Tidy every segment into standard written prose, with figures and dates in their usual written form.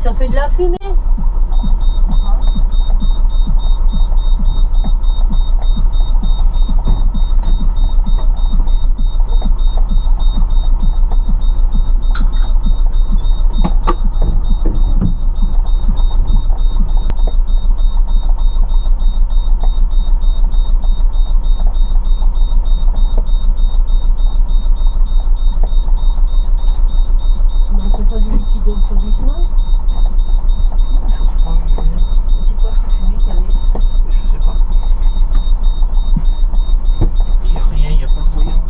ça fait de la fumée. C'est pas du liquide de refroidissement. Je chauffe pas, C'est quoi cette fumée qu'il y avait? je sais pas. Il n'y a rien, il n'y a pas de brouillard.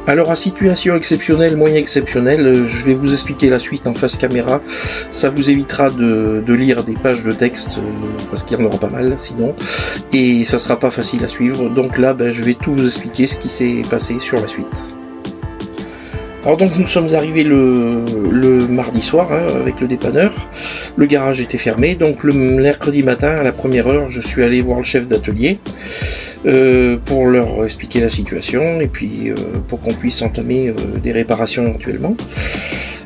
Alors à situation exceptionnelle, moyen exceptionnelle, je vais vous expliquer la suite en face caméra. Ça vous évitera de lire des pages de texte, parce qu'il y en aura pas mal sinon, et ça sera pas facile à suivre. Donc là, je vais tout vous expliquer ce qui s'est passé sur la suite. Alors donc nous sommes arrivés le mardi soir avec le dépanneur. Le garage était fermé, donc le mercredi matin à la première heure, je suis allé voir le chef d'atelier. Pour leur expliquer la situation et puis pour qu'on puisse entamer des réparations éventuellement.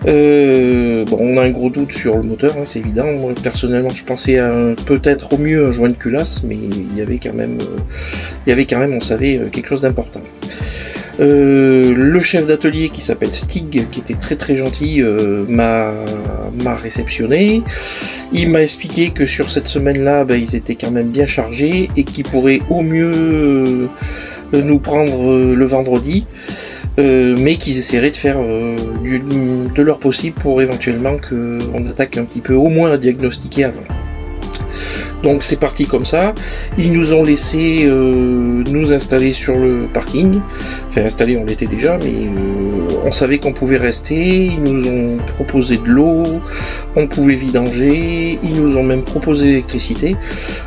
On a un gros doute sur le moteur, c'est évident. Moi personnellement je pensais à peut-être au mieux un joint de culasse, mais il y avait quand même on savait quelque chose d'important. Le chef d'atelier qui s'appelle Stig, qui était très très gentil, m'a réceptionné. Il m'a expliqué que sur cette semaine-là, ils étaient quand même bien chargés et qu'ils pourraient au mieux nous prendre le vendredi, mais qu'ils essaieraient de faire de leur possible pour éventuellement qu'on attaque un petit peu, au moins à diagnostiquer avant. Donc c'est parti comme ça. Ils nous ont laissé nous installer sur le parking. Enfin installé, on l'était déjà, mais on savait qu'on pouvait rester. Ils nous ont proposé de l'eau, on pouvait vidanger. Ils nous ont même proposé l'électricité.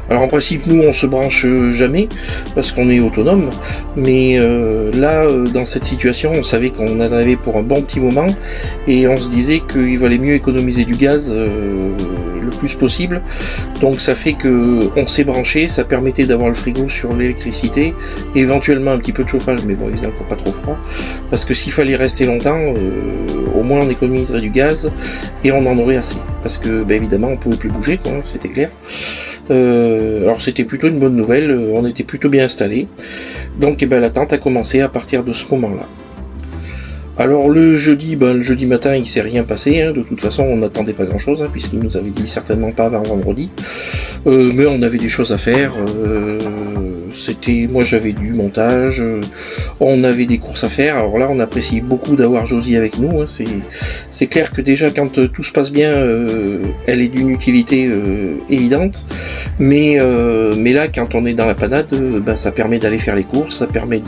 Alors en principe, nous on se branche jamais parce qu'on est autonome. Mais là, dans cette situation, on savait qu'on en avait pour un bon petit moment et on se disait qu'il valait mieux économiser du gaz le plus possible. Donc ça fait que on s'est branché, ça permettait d'avoir le frigo sur l'électricité, et éventuellement un petit peu de chauffage, mais bon, il faisait encore pas trop froid, parce que s'il fallait rester longtemps, au moins on économiserait du gaz et on en aurait assez, parce que évidemment on pouvait plus bouger, quoi, c'était clair. Alors c'était plutôt une bonne nouvelle, on était plutôt bien installés, donc l'attente a commencé à partir de ce moment-là. Alors le jeudi matin il s'est rien passé, de toute façon on n'attendait pas grand chose, puisqu'il nous avait dit certainement pas avant vendredi, mais on avait des choses à faire, moi j'avais du montage, on avait des courses à faire. Alors là on apprécie beaucoup d'avoir Josie avec nous, c'est clair que déjà quand tout se passe bien, elle est d'une utilité évidente, mais là quand on est dans la panade, ça permet d'aller faire les courses, ça permet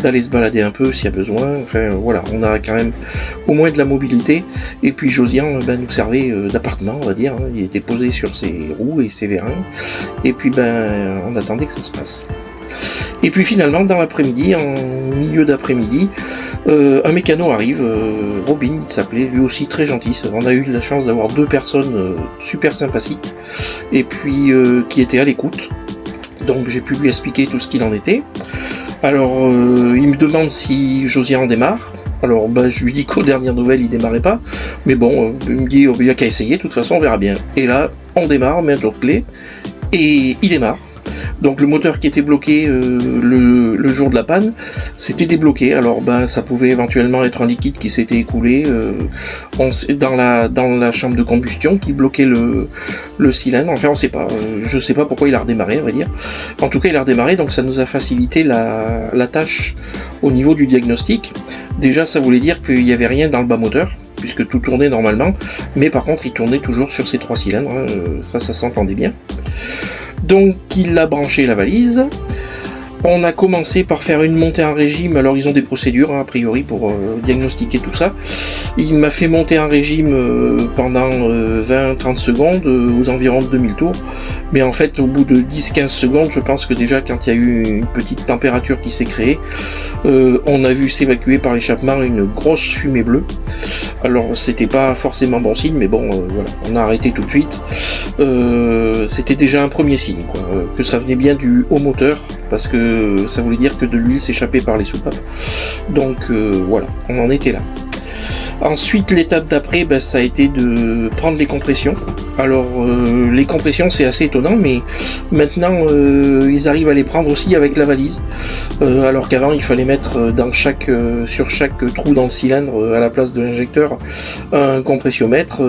d'aller se balader un peu s'il y a besoin, enfin voilà, on a quand même au moins de la mobilité. Et puis Josian nous servait d'appartement, on va dire, il était posé sur ses roues et ses vérins, et puis on attendait que ça se passe. Et puis finalement dans l'après-midi, en milieu d'après-midi, un mécano arrive, Robin il s'appelait, lui aussi très gentil. On a eu la chance d'avoir deux personnes super sympathiques et puis qui étaient à l'écoute, donc j'ai pu lui expliquer tout ce qu'il en était. Alors il me demande si Josian démarre. Alors je lui dis qu'aux dernières nouvelles il démarrait pas, mais bon, il me dit il n'y a qu'à essayer, de toute façon on verra bien. Et là on démarre, on met un tour de clé et il démarre. Donc le moteur qui était bloqué le jour de la panne, c'était débloqué. Alors ça pouvait éventuellement être un liquide qui s'était écoulé dans la chambre de combustion qui bloquait le cylindre. Enfin on sait pas, je sais pas pourquoi il a redémarré à vrai dire. En tout cas il a redémarré, donc ça nous a facilité la tâche au niveau du diagnostic. Déjà ça voulait dire qu'il n'y avait rien dans le bas moteur, puisque tout tournait normalement, mais par contre il tournait toujours sur ces 3 cylindres, hein, ça s'entendait bien. Donc il a branché la valise. On a commencé par faire une montée en régime. Alors ils ont des procédures hein, a priori pour diagnostiquer tout ça. Il m'a fait monter en régime pendant 20-30 secondes, aux environs de 2000 tours. Mais en fait au bout de 10-15 secondes, je pense que déjà quand il y a eu une petite température qui s'est créée, on a vu s'évacuer par l'échappement une grosse fumée bleue. Alors c'était pas forcément bon signe, mais bon voilà, on a arrêté tout de suite. C'était déjà un premier signe, quoi, que ça venait bien du haut moteur, parce que ça voulait dire que de l'huile s'échappait par les soupapes. Donc voilà, on en était là. Ensuite, l'étape d'après, ça a été de prendre les compressions. Alors, les compressions, c'est assez étonnant, mais maintenant, ils arrivent à les prendre aussi avec la valise. Alors qu'avant, il fallait mettre sur chaque trou dans le cylindre, à la place de l'injecteur, un compressiomètre,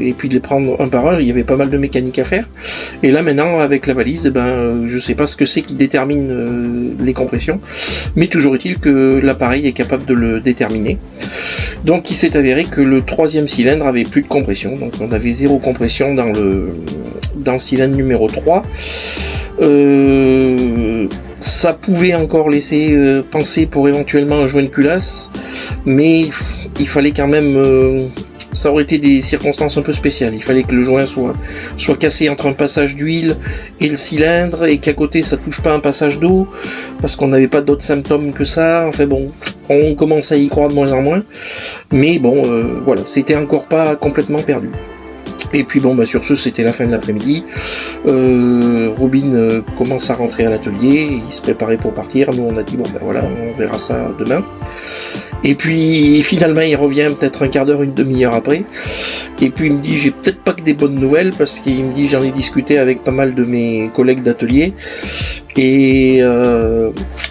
et puis de les prendre un par un. Il y avait pas mal de mécanique à faire. Et là, maintenant, avec la valise, je sais pas ce que c'est qui détermine les compressions, mais toujours est-il que l'appareil est capable de le déterminer. Donc il s'est avéré que le 3e cylindre avait plus de compression, donc on avait 0 compression dans le cylindre numéro 3. Ça pouvait encore laisser penser pour éventuellement un joint de culasse, mais il fallait quand même... ça aurait été des circonstances un peu spéciales. Il fallait que le joint soit cassé entre un passage d'huile et le cylindre, et qu'à côté ça touche pas un passage d'eau, parce qu'on n'avait pas d'autres symptômes que ça. Enfin bon, on commence à y croire de moins en moins. Mais bon, voilà, c'était encore pas complètement perdu. Et puis bon, sur ce, c'était la fin de l'après-midi. Robin commence à rentrer à l'atelier, il se préparait pour partir. Nous on a dit bon voilà, on verra ça demain. Et puis finalement il revient peut-être un quart d'heure, une demi-heure après. Et puis il me dit j'ai peut-être pas que des bonnes nouvelles, parce qu'il me dit j'en ai discuté avec pas mal de mes collègues d'atelier. Et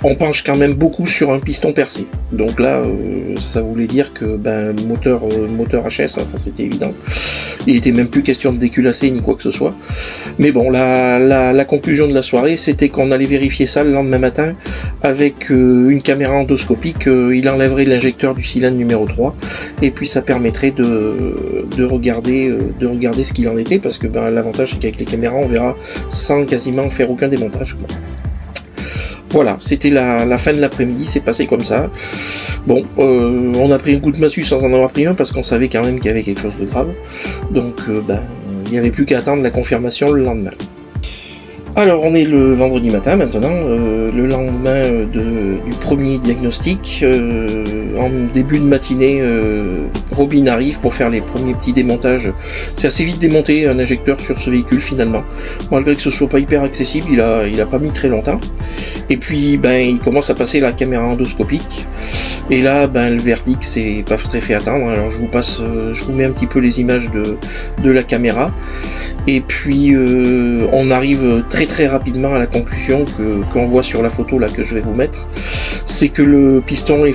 on penche quand même beaucoup sur un piston percé. Donc là, ça voulait dire que moteur HS, ça c'était évident. Il était même plus question de déculasser ni quoi que ce soit. Mais bon, la conclusion de la soirée, c'était qu'on allait vérifier ça le lendemain matin avec une caméra endoscopique. Il enlèverait l'injecteur du cylindre numéro 3, et puis ça permettrait de regarder ce qu'il en était, parce que l'avantage c'est qu'avec les caméras on verra sans quasiment faire aucun démontage, quoi. Voilà, c'était la fin de l'après-midi, c'est passé comme ça. Bon, on a pris un coup de massue sans en avoir pris un, parce qu'on savait quand même qu'il y avait quelque chose de grave. Donc, il n'y avait plus qu'à attendre la confirmation le lendemain. Alors, on est le vendredi matin maintenant, le lendemain du premier diagnostic. En début de matinée, Robin arrive pour faire les premiers petits démontages. C'est assez vite démonté un injecteur sur ce véhicule finalement. Malgré que ce soit pas hyper accessible, il a pas mis très longtemps. Et puis il commence à passer la caméra endoscopique. Et là, le verdict s'est pas très fait attendre. Alors je vous mets un petit peu les images de la caméra. Et puis on arrive très rapidement à la conclusion qu'on voit sur la photo là que je vais vous mettre. C'est que le piston est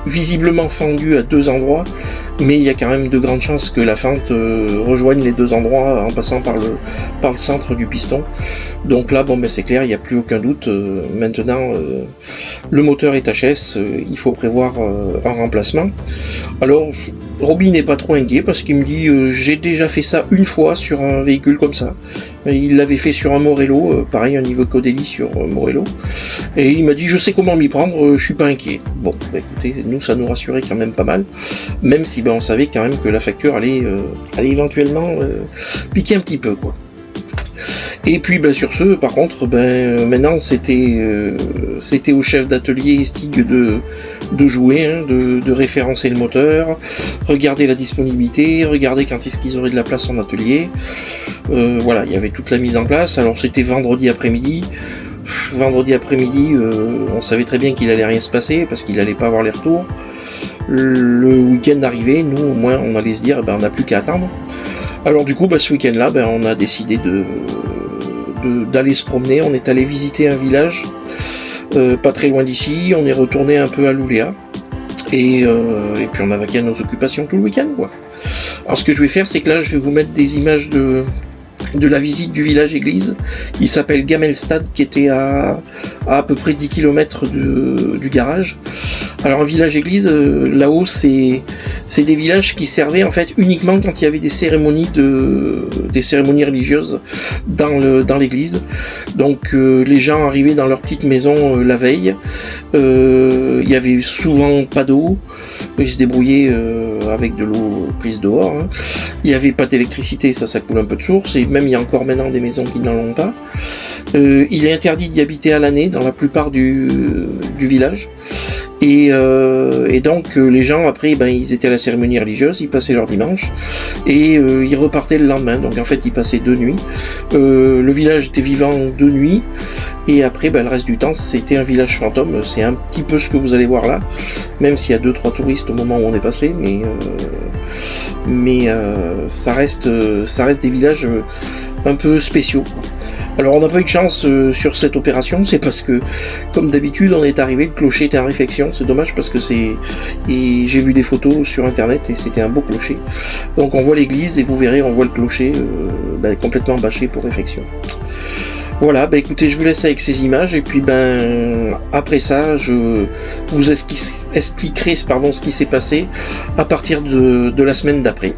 visiblement fendu à 2 endroits, mais il y a quand même de grandes chances que la fente rejoigne les 2 endroits en passant par le centre du piston. Donc là, c'est clair, il n'y a plus aucun doute. Maintenant, le moteur est HS, il faut prévoir un remplacement. Alors, Robin n'est pas trop inquiet, parce qu'il me dit j'ai déjà fait ça une fois sur un véhicule comme ça. Il l'avait fait sur un Morello, pareil, un niveau Codeli sur Morello. Et il m'a dit je sais comment m'y prendre, je suis pas inquiet. Bon, écoutez, nous ça nous rassurait quand même pas mal, même si on savait quand même que la facture allait éventuellement piquer un petit peu, quoi. Et puis sur ce, par contre, maintenant c'était au chef d'atelier Stig de jouer, de référencer le moteur, regarder la disponibilité, regarder quand est-ce qu'ils auraient de la place en atelier. Voilà, il y avait toute la mise en place. Alors c'était vendredi après-midi. On savait très bien qu'il allait rien se passer, parce qu'il allait pas avoir les retours. Le week-end arrivait, nous au moins on allait se dire on n'a plus qu'à attendre. Alors du coup ce week-end là on a décidé de d'aller se promener. On est allé visiter un village pas très loin d'ici. On est retourné un peu à Louléa. Et puis on a vaqué à nos occupations tout le week-end, quoi. Alors ce que je vais faire, c'est que là, je vais vous mettre des images de la visite du village église. Il s'appelle Gamelstad, qui était à peu près 10 km du garage. Alors un village église, là-haut, c'est des villages qui servaient en fait uniquement quand il y avait des cérémonies religieuses dans l'église. Donc les gens arrivaient dans leur petite maison la veille. Il y avait souvent pas d'eau. Ils se débrouillaient avec de l'eau prise dehors. Hein. Il n'y avait pas d'électricité, ça coule un peu de source. Et même il y a encore maintenant des maisons qui n'en ont pas. Il est interdit d'y habiter à l'année dans la plupart du village. Et donc les gens après ils étaient à la cérémonie religieuse, ils passaient leur dimanche et ils repartaient le lendemain. Donc en fait ils passaient 2 nuits. Le village était vivant 2 nuits et après le reste du temps c'était un village fantôme. C'est un petit peu ce que vous allez voir là, même s'il y a 2-3 touristes au moment où on est passé, mais ça reste des villages un peu spéciaux. Alors on n'a pas eu de chance sur cette opération, c'est parce que comme d'habitude on est arrivé, le clocher était en réfection, c'est dommage parce que j'ai vu des photos sur internet et c'était un beau clocher. Donc on voit l'église et vous verrez on voit le clocher complètement bâché pour réfection. Voilà, écoutez, je vous laisse avec ces images et puis après ça je vous expliquerai ce qui s'est passé à partir de la semaine d'après.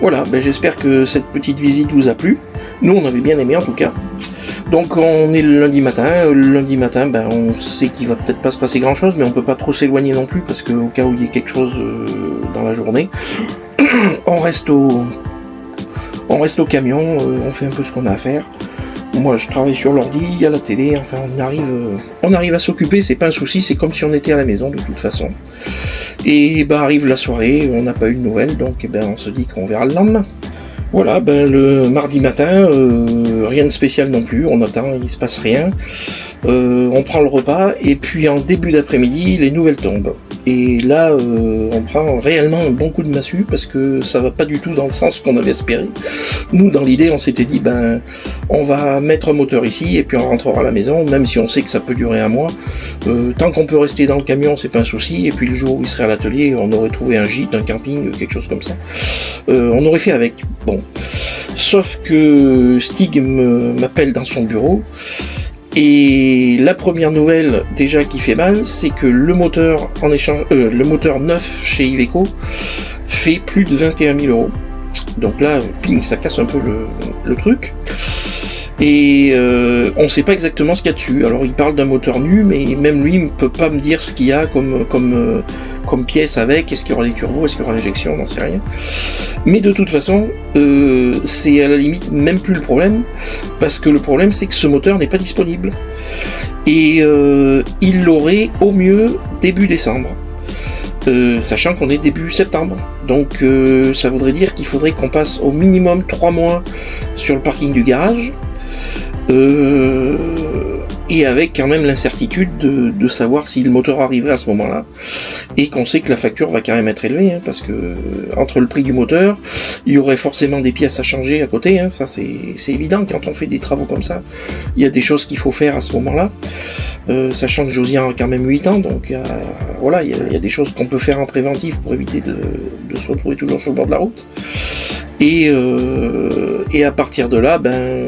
Voilà, ben j'espère que cette petite visite vous a plu. Nous, on avait bien aimé en tout cas. Donc on est le lundi matin. Le lundi matin, ben, on sait qu'il va peut-être pas se passer grand-chose, mais on peut pas trop s'éloigner non plus, parce qu'au cas où il y ait quelque chose dans la journée, on reste au camion, on fait un peu ce qu'on a à faire. Moi je travaille sur l'ordi, il y a la télé, enfin on arrive à s'occuper, c'est pas un souci, c'est comme si on était à la maison de toute façon. Et ben arrive la soirée, on n'a pas eu de nouvelles, donc ben, on se dit qu'on verra le lendemain. Voilà, ben le mardi matin, rien de spécial non plus, on attend, il se passe rien. On prend le repas, et puis en début d'après-midi, les nouvelles tombent. Et là, on prend réellement un bon coup de massue, parce que ça va pas du tout dans le sens qu'on avait espéré. Nous, dans l'idée, on s'était dit, ben, on va mettre un moteur ici, et puis on rentrera à la maison, même si on sait que ça peut durer un mois. Tant qu'on peut rester dans le camion, c'est pas un souci, et puis le jour où il serait à l'atelier, on aurait trouvé un gîte, un camping, quelque chose comme ça. On aurait fait avec. Bon. Sauf que Stig m'appelle dans son bureau, et la première nouvelle déjà qui fait mal, c'est que le moteur le moteur neuf chez Iveco fait plus de 21 000 €. Donc là, ping, ça casse un peu le truc. Et on ne sait pas exactement ce qu'il y a dessus. Alors il parle d'un moteur nu, mais même lui ne peut pas me dire ce qu'il y a comme pièce avec. Est-ce qu'il y aura les turbos, est-ce qu'il y aura l'injection, on n'en sait rien. Mais de toute façon, c'est à la limite même plus le problème, parce que le problème c'est que ce moteur n'est pas disponible. Et il l'aurait au mieux début décembre. Sachant qu'on est début septembre. Donc ça voudrait dire qu'il faudrait qu'on passe au minimum 3 mois sur le parking du garage. Et avec quand même l'incertitude de savoir si le moteur arriverait à ce moment-là, et qu'on sait que la facture va quand même être élevée, hein, parce que entre le prix du moteur, il y aurait forcément des pièces à changer à côté, hein, ça c'est évident. Quand on fait des travaux comme ça, il y a des choses qu'il faut faire à ce moment-là, sachant que Josian a quand même 8 ans, donc voilà, il y a des choses qu'on peut faire en préventif pour éviter de se retrouver toujours sur le bord de la route. Et à partir de là, ben,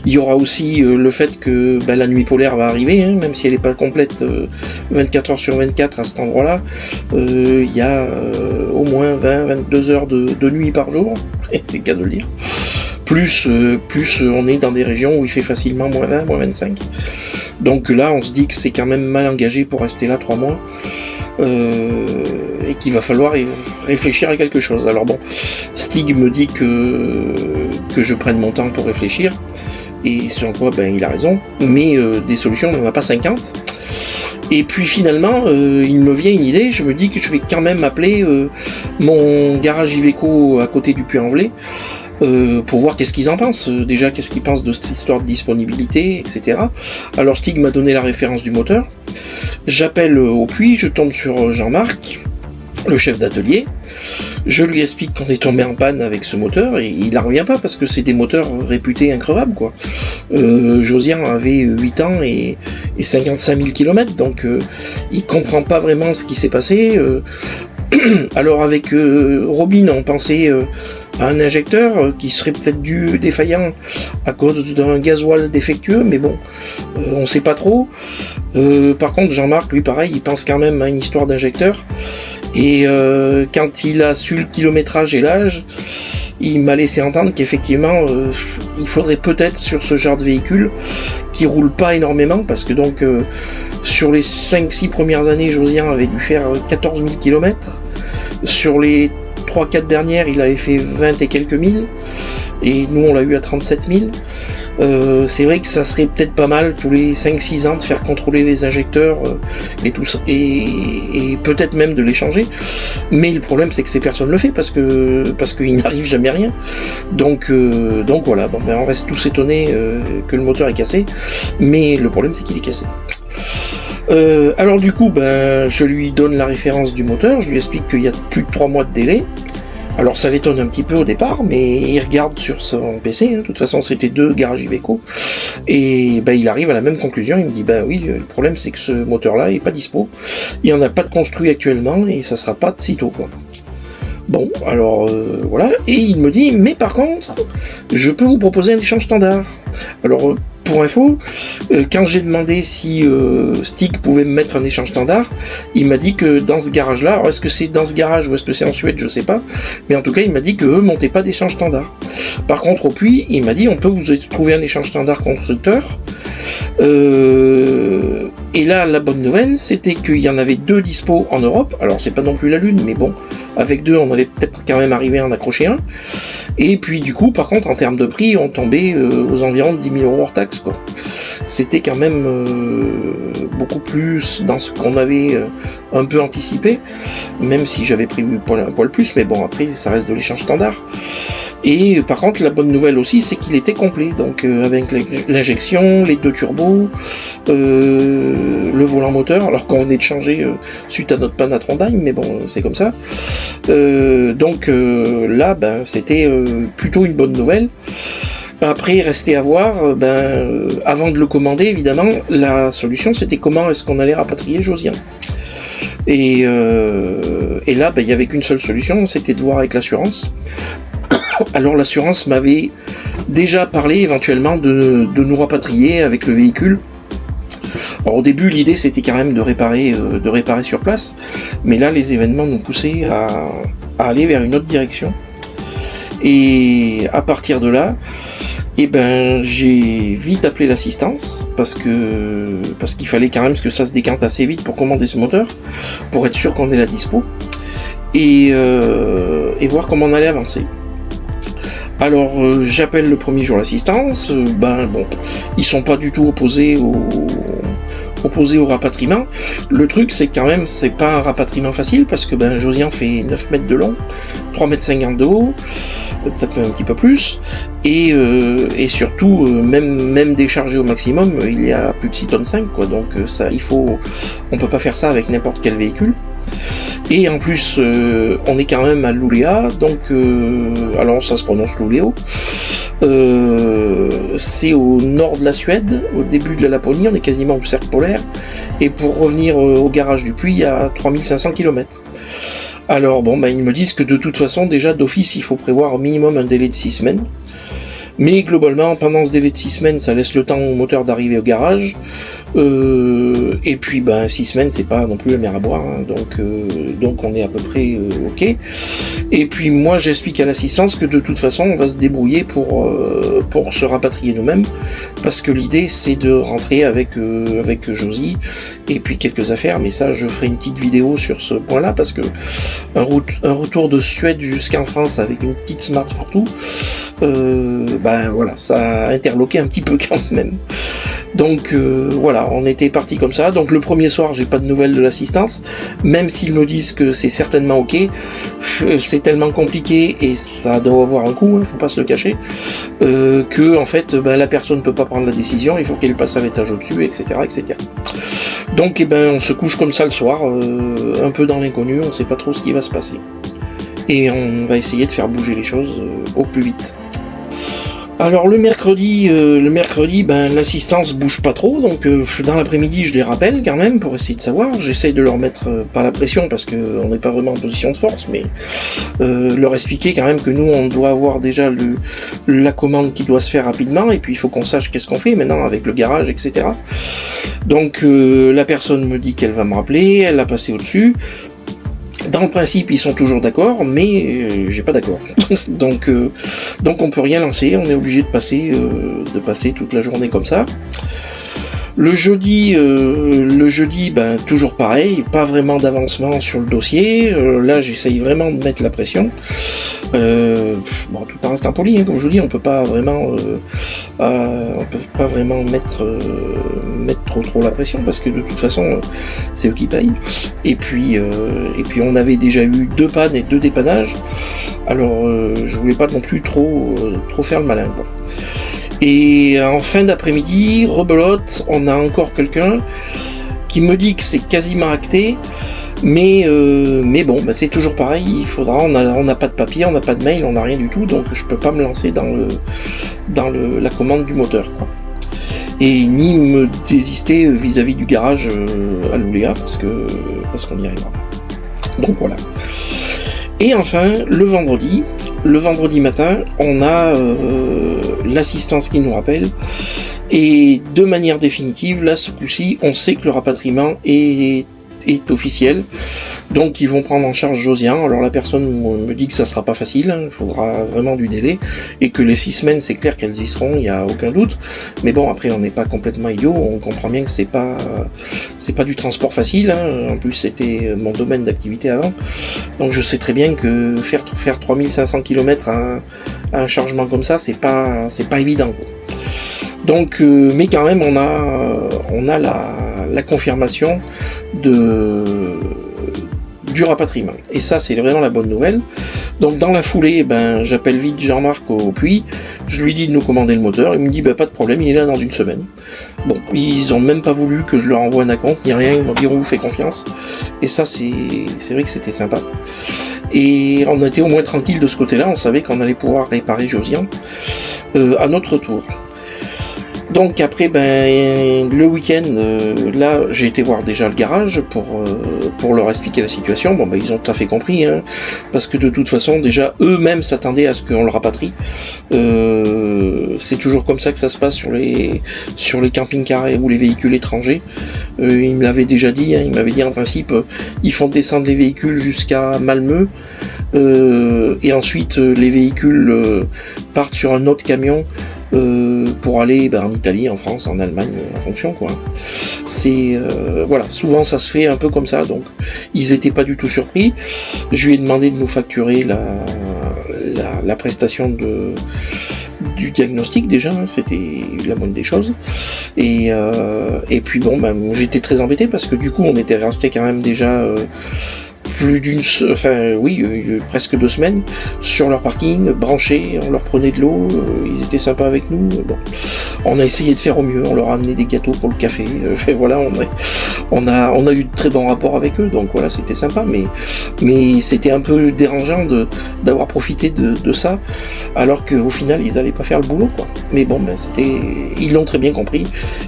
il y aura aussi le fait que ben, la nuit polaire va arriver, hein, même si elle n'est pas complète 24 heures sur 24 à cet endroit-là. Il y a au moins 20-22 heures de nuit par jour, c'est le cas de le dire. Plus on est dans des régions où il fait facilement moins 20, moins 25. Donc là, on se dit que c'est quand même mal engagé pour rester là 3 mois. Et qu'il va falloir réfléchir à quelque chose. Alors bon, Stig me dit que je prenne mon temps pour réfléchir, et sur quoi ben, il a raison, mais des solutions, on n'en a pas 50. Et puis finalement, il me vient une idée, je me dis que je vais quand même appeler mon garage Iveco à côté du Puy-en-Velay, pour voir qu'est-ce qu'ils en pensent. Déjà, qu'est-ce qu'ils pensent de cette histoire de disponibilité, etc. Alors Stig m'a donné la référence du moteur. J'appelle au puits, je tombe sur Jean-Marc, le chef d'atelier. Je lui explique qu'on est tombé en panne avec ce moteur, et il n'en revient pas, parce que c'est des moteurs réputés increvables, quoi. Josian avait 8 ans et 55 000 km, donc il comprend pas vraiment ce qui s'est passé. Alors avec Robin, on pensait à un injecteur qui serait peut-être dû défaillant à cause d'un gasoil défectueux, mais bon, on sait pas trop. Par contre, Jean-Marc, lui pareil, il pense quand même à une histoire d'injecteur, et quand il a su le kilométrage et l'âge, il m'a laissé entendre qu'effectivement il faudrait peut-être, sur ce genre de véhicule qui roule pas énormément, parce que donc sur les 5-6 premières années, Josian avait dû faire 14 000 km. Sur les 3-4 dernières, il avait fait 20 et quelques mille, et nous on l'a eu à 37 000. C'est vrai que ça serait peut-être pas mal tous les 5-6 ans de faire contrôler les injecteurs et tout ça, et peut-être même de les changer. Mais le problème c'est que ces personnes le font parce qu'il n'arrive jamais rien. Donc voilà, bon, ben on reste tous étonnés que le moteur est cassé, mais le problème c'est qu'il est cassé. Alors du coup, ben, je lui donne la référence du moteur, je lui explique qu'il y a plus de 3 mois de délai. Alors ça l'étonne un petit peu au départ, mais il regarde sur son PC, hein. De toute façon c'était 2 garages Iveco, et ben, il arrive à la même conclusion. Il me dit ben oui, le problème c'est que ce moteur là est pas dispo, il n'y en a pas de construit actuellement, et ça sera pas de sitôt, quoi. Bon, alors voilà, et il me dit mais par contre je peux vous proposer un échange standard. Alors pour info, quand j'ai demandé si Stick pouvait me mettre un échange standard, il m'a dit que dans ce garage-là, alors est-ce que c'est dans ce garage ou est-ce que c'est en Suède, je sais pas, mais en tout cas il m'a dit qu'eux montaient pas d'échange standard. Par contre au Puy, il m'a dit on peut vous trouver un échange standard constructeur. Et là la bonne nouvelle c'était qu'il y en avait 2 dispo en Europe, alors c'est pas non plus la lune, mais bon, avec 2 on allait peut-être quand même arriver à en accrocher un. Et puis du coup par contre en termes de prix on tombait aux environs de 10 000 € hors taxe quoi. C'était quand même beaucoup plus dans ce qu'on avait un peu anticipé, même si j'avais prévu un poil plus, mais bon après ça reste de l'échange standard. Et par contre la bonne nouvelle aussi c'est qu'il était complet, donc avec l'injection, les 2 turbos, le volant moteur, alors qu'on venait de changer suite à notre panne à Trondheim, mais bon c'est comme ça. Donc là ben c'était plutôt une bonne nouvelle. Après, restait à voir, avant de le commander, évidemment, la solution c'était comment est-ce qu'on allait rapatrier Josian. Et là, il n'y avait qu'une seule solution, c'était de voir avec l'assurance. Alors l'assurance m'avait déjà parlé éventuellement de nous rapatrier avec le véhicule. Alors, au début, l'idée c'était quand même de réparer sur place, mais là, les événements nous poussaient à aller vers une autre direction. Et à partir de là, j'ai vite appelé l'assistance parce qu'il fallait quand même que ça se décante assez vite pour commander ce moteur, pour être sûr qu'on ait la dispo et voir comment on allait avancer. Alors j'appelle le premier jour l'assistance, ils sont pas du tout opposés au rapatriement. Le truc c'est quand même c'est pas un rapatriement facile parce que Josian fait 9 mètres de long, 3,50 m de haut, peut-être même un petit peu plus, et surtout même déchargé au maximum il y a plus de 6 tonnes 5 quoi, donc on peut pas faire ça avec n'importe quel véhicule. Et en plus on est quand même à Luleå, donc alors ça se prononce Luleå, c'est au nord de la Suède, au début de la Laponie, on est quasiment au cercle polaire, et pour revenir au garage du Puy, il y a 3500 km. Alors ils me disent que de toute façon, déjà d'office, il faut prévoir au minimum un délai de 6 semaines. Mais globalement, pendant ce délai de 6 semaines, ça laisse le temps au moteur d'arriver au garage. Et puis 6 semaines, c'est pas non plus la mer à boire, hein. Donc on est à peu près ok. Et puis moi j'explique à l'assistance que de toute façon on va se débrouiller pour se rapatrier nous-mêmes, parce que l'idée c'est de rentrer avec Josie et puis quelques affaires, mais ça je ferai une petite vidéo sur ce point là, parce que un retour de Suède jusqu'en France avec une petite Smart Fortwo, voilà, ça a interloqué un petit peu quand même. Donc voilà, on était parti comme ça. Donc le premier soir, j'ai pas de nouvelles de l'assistance, même s'ils me disent que c'est certainement ok. C'est tellement compliqué et ça doit avoir un coût, hein, faut pas se le cacher, que en fait, la personne peut pas prendre la décision. Il faut qu'elle passe un étage au-dessus, etc., etc. Donc, on se couche comme ça le soir, un peu dans l'inconnu. On sait pas trop ce qui va se passer, et on va essayer de faire bouger les choses au plus vite. Alors le mercredi, l'assistance bouge pas trop, donc dans l'après-midi je les rappelle quand même pour essayer de savoir. J'essaye de leur mettre pas la pression parce qu'on n'est pas vraiment en position de force, mais leur expliquer quand même que nous on doit avoir déjà la commande qui doit se faire rapidement, et puis il faut qu'on sache qu'est-ce qu'on fait maintenant avec le garage, etc. Donc la personne me dit qu'elle va me rappeler, elle l'a passé au-dessus. Dans le principe, ils sont toujours d'accord, mais j'ai pas d'accord. donc on peut rien lancer, on est obligé de passer toute la journée comme ça. Le jeudi, toujours pareil, pas vraiment d'avancement sur le dossier. Là, j'essaye vraiment de mettre la pression. Tout en restant poli, hein, comme je vous dis, on peut pas vraiment mettre trop la pression, parce que de toute façon, c'est eux qui payent. Et puis on avait déjà eu 2 pannes et 2 dépannages. Alors, je voulais pas non plus trop faire le malin, quoi. Et en fin d'après-midi, rebelote, on a encore quelqu'un qui me dit que c'est quasiment acté, mais c'est toujours pareil, on n'a pas de papier, on n'a pas de mail, on n'a rien du tout, donc je peux pas me lancer dans la commande du moteur, quoi. Et ni me désister vis-à-vis du garage à Luleå, parce qu'on y arrivera. Donc voilà. Et enfin, le vendredi matin, on a l'assistance qui nous rappelle Et de manière définitive, là ce coup-ci, on sait que le rapatriement est officiel, donc ils vont prendre en charge Josian. Alors la personne me dit que ça sera pas facile, hein, il faudra vraiment du délai, et que les 6 semaines c'est clair qu'elles y seront, il n'y a aucun doute, mais bon après on n'est pas complètement idiot, on comprend bien que c'est pas du transport facile, hein. En plus c'était mon domaine d'activité avant, donc je sais très bien que faire 3500 km à un chargement comme ça, c'est pas évident, quoi. Donc, mais quand même, on a la confirmation du rapatriement. Et ça, c'est vraiment la bonne nouvelle. Donc, dans la foulée, j'appelle vite Jean-Marc au puits. Je lui dis de nous commander le moteur. Il me dit, pas de problème, il est là dans une semaine. Bon, ils ont même pas voulu que je leur envoie un acompte, ni rien. Ils m'ont dit, on vous fait confiance. Et ça, c'est vrai que c'était sympa. Et on était au moins tranquille de ce côté-là. On savait qu'on allait pouvoir réparer Josian à notre tour. Donc après, le week-end, là, j'ai été voir déjà le garage pour leur expliquer la situation. Bon, ils ont tout à fait compris, hein, parce que de toute façon, déjà, eux-mêmes s'attendaient à ce qu'on le rapatrie. C'est toujours comme ça que ça se passe sur les camping-cars ou les véhicules étrangers. Ils me l'avaient déjà dit, hein, ils m'avaient dit en principe, ils font descendre les véhicules jusqu'à Malmö, et ensuite les véhicules partent sur un autre camion pour aller en Italie, en France, en Allemagne, en fonction, quoi. C'est voilà, souvent ça se fait un peu comme ça, donc ils étaient pas du tout surpris. Je lui ai demandé de nous facturer la prestation du diagnostic déjà, hein, c'était la moindre des choses. Et puis bon, j'étais très embêté parce que du coup on était resté quand même déjà presque 2 semaines sur leur parking, branchés, on leur prenait de l'eau, ils étaient sympas avec nous. Bon, on a essayé de faire au mieux, on leur a amené des gâteaux pour le café. Voilà, on a eu de très bons rapports avec eux, donc voilà, c'était sympa, mais c'était un peu dérangeant d'avoir profité de ça, alors qu'au final ils allaient pas faire le boulot, quoi. Mais bon, ils l'ont très bien compris,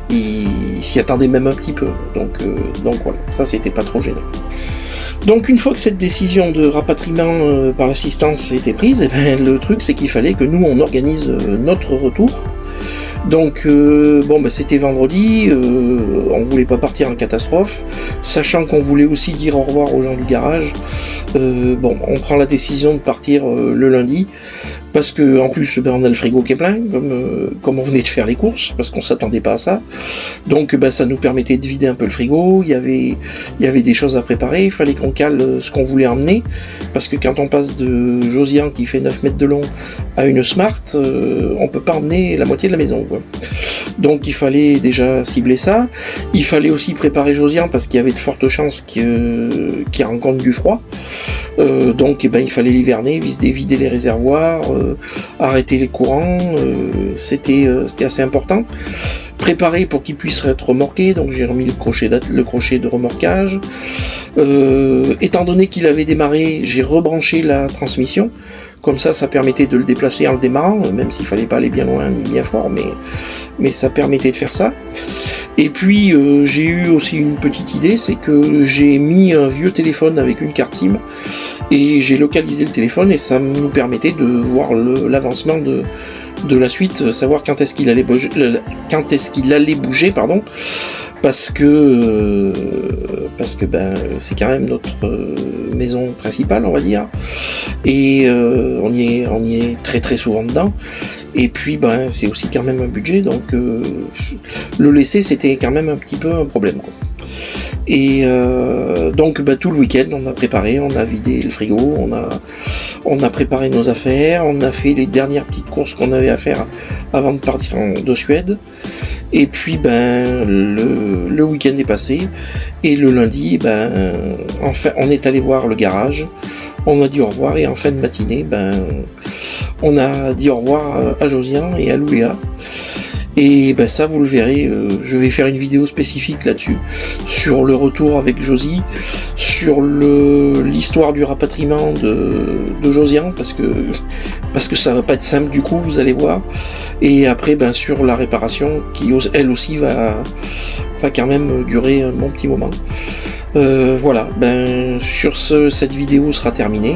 ils s'y attendaient même un petit peu, donc voilà, ça c'était pas trop gênant. Donc une fois que cette décision de rapatriement par l'assistance était prise, le truc c'est qu'il fallait que nous on organise notre retour. Donc c'était vendredi, on voulait pas partir en catastrophe, sachant qu'on voulait aussi dire au revoir aux gens du garage. On prend la décision de partir le lundi, parce que en plus on a le frigo qui est plein, comme on venait de faire les courses, parce qu'on s'attendait pas à ça. Donc ça nous permettait de vider un peu le frigo, il y avait des choses à préparer, il fallait qu'on cale ce qu'on voulait emmener, parce que quand on passe de Josian qui fait 9 mètres de long à une Smart, on peut pas emmener la moitié de la maison, quoi. Donc il fallait déjà cibler ça, il fallait aussi préparer Josian parce qu'il y avait de fortes chances qu'il rencontre du froid. Donc il fallait l'hiverner, vider les réservoirs, arrêter les courants, c'était assez important. Préparé pour qu'il puisse être remorqué, donc j'ai remis le crochet de remorquage. Étant donné qu'il avait démarré, j'ai rebranché la transmission, comme ça permettait de le déplacer en le démarrant, même s'il fallait pas aller bien loin ni bien fort, mais ça permettait de faire ça. Et puis j'ai eu aussi une petite idée, c'est que j'ai mis un vieux téléphone avec une carte SIM et j'ai localisé le téléphone et ça nous permettait de voir l'avancement de la suite, savoir quand est-ce qu'il allait bouger, parce que c'est quand même notre maison principale, on va dire, et on y est très très souvent dedans. Et puis c'est aussi quand même un budget, donc le laisser c'était quand même un petit peu un problème, quoi. Et donc tout le week-end on a préparé, on a vidé le frigo, on a préparé nos affaires, on a fait les dernières petites courses qu'on avait à faire avant de partir de Suède. Et puis le week-end est passé et le lundi enfin on est allé voir le garage, on a dit au revoir et en fin de matinée on a dit au revoir à Josian et à Louléa. Et ça vous le verrez, je vais faire une vidéo spécifique là-dessus, sur le retour avec Josie, sur l'histoire du rapatriement de Josian, parce que ça va pas être simple du coup, vous allez voir. Et après sur la réparation qui elle aussi va quand même durer un bon petit moment. Voilà, ben sur ce, cette vidéo sera terminée.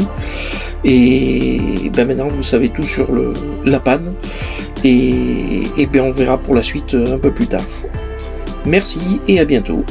Et ben maintenant vous savez tout sur la panne. Et ben on verra pour la suite un peu plus tard. Merci et à bientôt.